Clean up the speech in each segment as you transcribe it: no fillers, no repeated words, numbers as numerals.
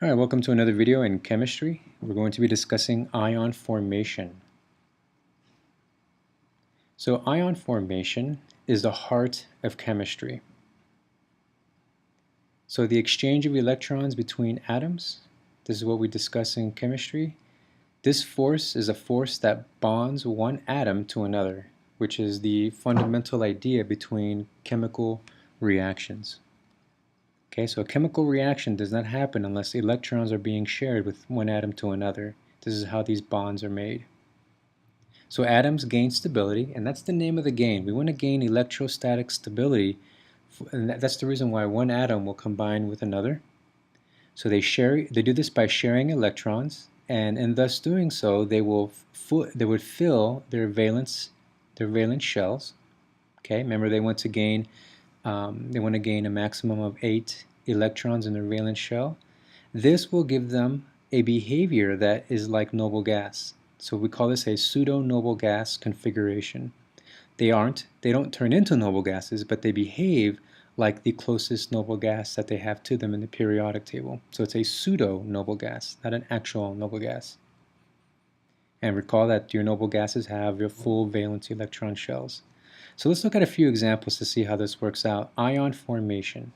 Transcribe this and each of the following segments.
All right, welcome to another video in chemistry. We're going to be discussing ion formation. So ion formation is the heart of chemistry. So the exchange of electrons between atoms, this is what we discuss in chemistry. This force is a force that bonds one atom to another, which is the fundamental idea between chemical reactions. Okay, so a chemical reaction does not happen unless electrons are being shared with one atom to another. This is how these bonds are made. So atoms gain stability, and that's the name of the game. We want to gain electrostatic stability, and that's the reason why one atom will combine with another. So they do this by sharing electrons, and in thus doing so, they would fill their valence shells. Okay, remember they want to gain a maximum of 8 electrons in their valence shell. This will give them a behavior that is like noble gas. So we call this a pseudo-noble gas configuration. They don't turn into noble gases, but they behave like the closest noble gas that they have to them in the periodic table. So it's a pseudo-noble gas, not an actual noble gas. And recall that your noble gases have your full valence electron shells. So let's look at a few examples to see how this works out. Ion formation.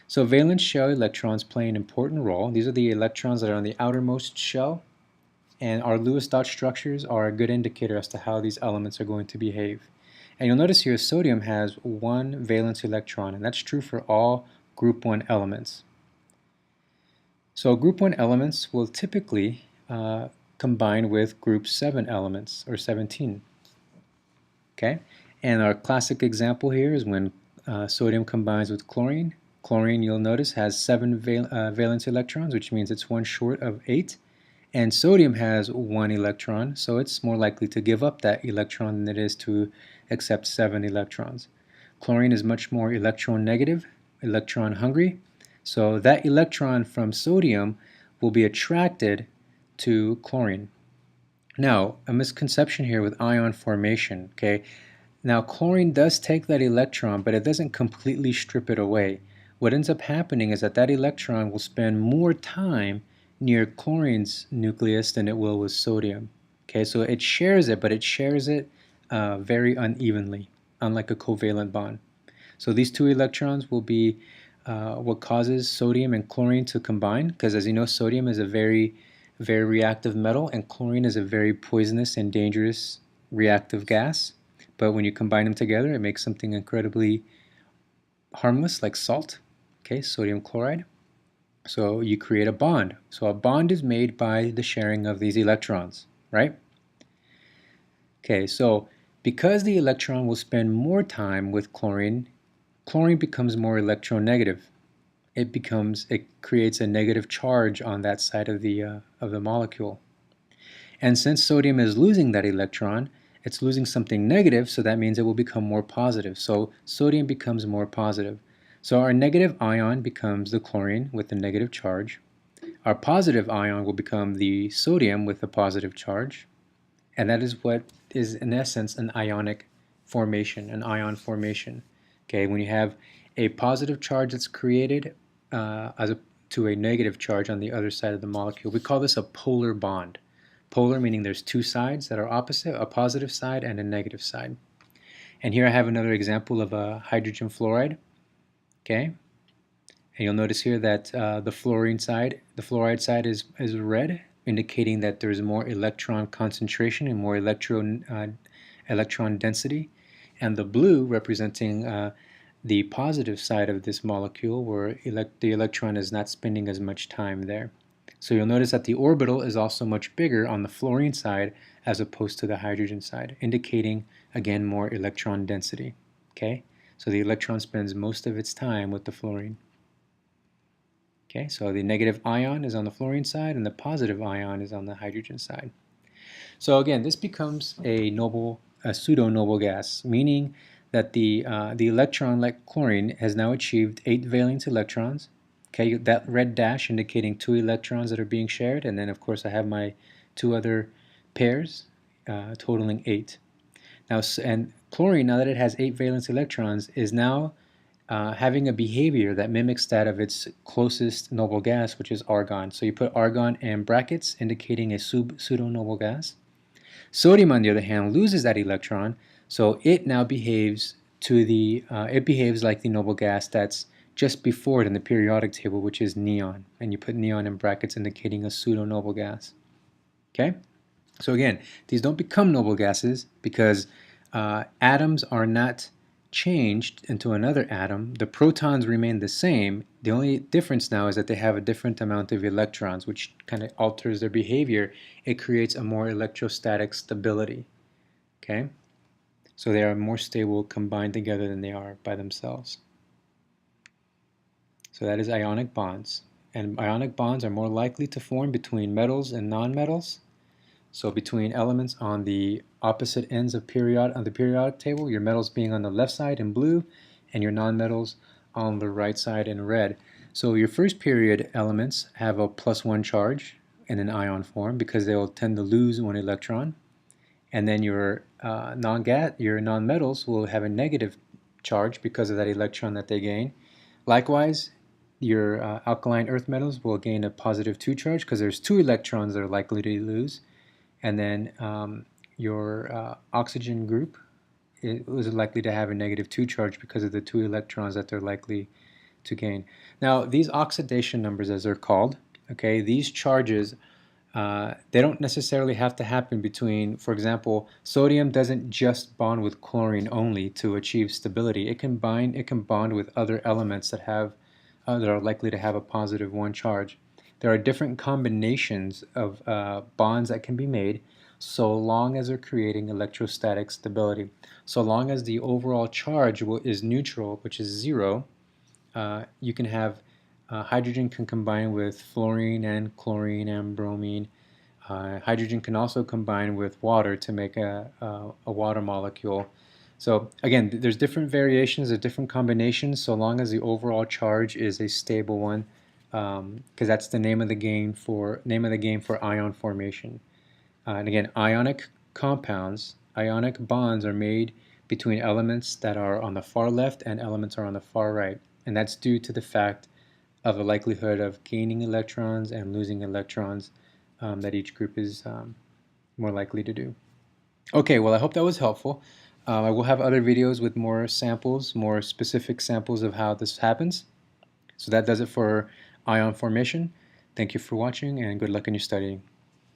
So valence shell electrons play an important role. These are the electrons that are on the outermost shell, and our Lewis dot structures are a good indicator as to how these elements are going to behave. And you'll notice here sodium has one valence electron, and that's true for all group 1 elements. So group 1 elements will typically combine with group 7 elements, or 17. Okay? And our classic example here is when sodium combines with chlorine. Chlorine, you'll notice, has 7 valence electrons, which means it's one short of 8. And sodium has 1 electron, so it's more likely to give up that electron than it is to accept 7 electrons. Chlorine is much more electron negative, electron hungry, so that electron from sodium will be attracted to chlorine. Now, a misconception here with ion formation, okay? Now, chlorine does take that electron, but it doesn't completely strip it away. What ends up happening is that that electron will spend more time near chlorine's nucleus than it will with sodium. Okay, so it shares it, but it shares it very unevenly, unlike a covalent bond. So these two electrons will be what causes sodium and chlorine to combine, because as you know, sodium is a very reactive metal, and chlorine is a very poisonous and dangerous reactive gas. But when you combine them together, it makes something incredibly harmless, like salt, okay, sodium chloride. So you create a bond. So a bond is made by the sharing of these electrons, right? Okay, so because the electron will spend more time with chlorine, chlorine becomes more electronegative. It creates a negative charge on that side of the molecule. And since sodium is losing that electron, it's losing something negative, so that means it will become more positive. So sodium becomes more positive. So our negative ion becomes the chlorine with the negative charge. Our positive ion will become the sodium with the positive charge. And that is what is, in essence, an ionic formation, an ion formation. Okay, when you have a positive charge that's created to a negative charge on the other side of the molecule, we call this a polar bond. Polar meaning there's two sides that are opposite, a positive side and a negative side. And here I have another example of a hydrogen fluoride. Okay, and you'll notice here that the fluoride side is red, indicating that there's more electron concentration and more electron density, and the blue representing the positive side of this molecule, where the electron is not spending as much time there. So you'll notice that the orbital is also much bigger on the fluorine side as opposed to the hydrogen side, indicating, again, more electron density. Okay, so the electron spends most of its time with the fluorine. Okay, so the negative ion is on the fluorine side and the positive ion is on the hydrogen side. So again, this becomes a pseudo-noble gas, meaning that the electron, like chlorine, has now achieved 8 valence electrons. Okay, that red dash indicating 2 electrons that are being shared, and then of course I have my 2 other pairs totaling 8. Now, and chlorine, now that it has 8 valence electrons, is now having a behavior that mimics that of its closest noble gas, which is argon. So you put argon in brackets, indicating a pseudo-noble gas. Sodium, on the other hand, loses that electron, so it now behaves it behaves like the noble gas that's just before it in the periodic table, which is neon, and you put neon in brackets, indicating a pseudo-noble gas. Okay, so again, these don't become noble gases because atoms are not changed into another atom. The protons remain the same. The only difference now is that they have a different amount of electrons, which kind of alters their behavior. It creates a more electrostatic stability. Okay, so they are more stable combined together than they are by themselves. So that is ionic bonds. And ionic bonds are more likely to form between metals and nonmetals. So between elements on the opposite ends of the periodic table, your metals being on the left side in blue and your nonmetals on the right side in red. So your first period elements have a +1 charge in an ion form because they will tend to lose one electron. And then your nonmetals will have a negative charge because of that electron that they gain. Likewise, your alkaline earth metals will gain a +2 charge because there's 2 electrons that are likely to lose. And then your oxygen group is likely to have a -2 charge because of the 2 electrons that they're likely to gain. Now, these oxidation numbers, as they're called, okay, these charges, they don't necessarily have to happen between, for example, sodium doesn't just bond with chlorine only to achieve stability. It can bond with other elements that are likely to have a +1 charge. There are different combinations of bonds that can be made so long as they're creating electrostatic stability. So long as the overall charge is neutral, which is 0, you can have hydrogen can combine with fluorine and chlorine and bromine. Hydrogen can also combine with water to make a water molecule. So again, there's different variations, there's different combinations, so long as the overall charge is a stable one, because that's the name of the game for ion formation. And again, ionic bonds are made between elements that are on the far left and elements are on the far right, and that's due to the fact of the likelihood of gaining electrons and losing electrons that each group is more likely to do. Okay, well, I hope that was helpful. I will have other videos with more samples, more specific samples of how this happens. So that does it for ion formation. Thank you for watching and good luck in your studying.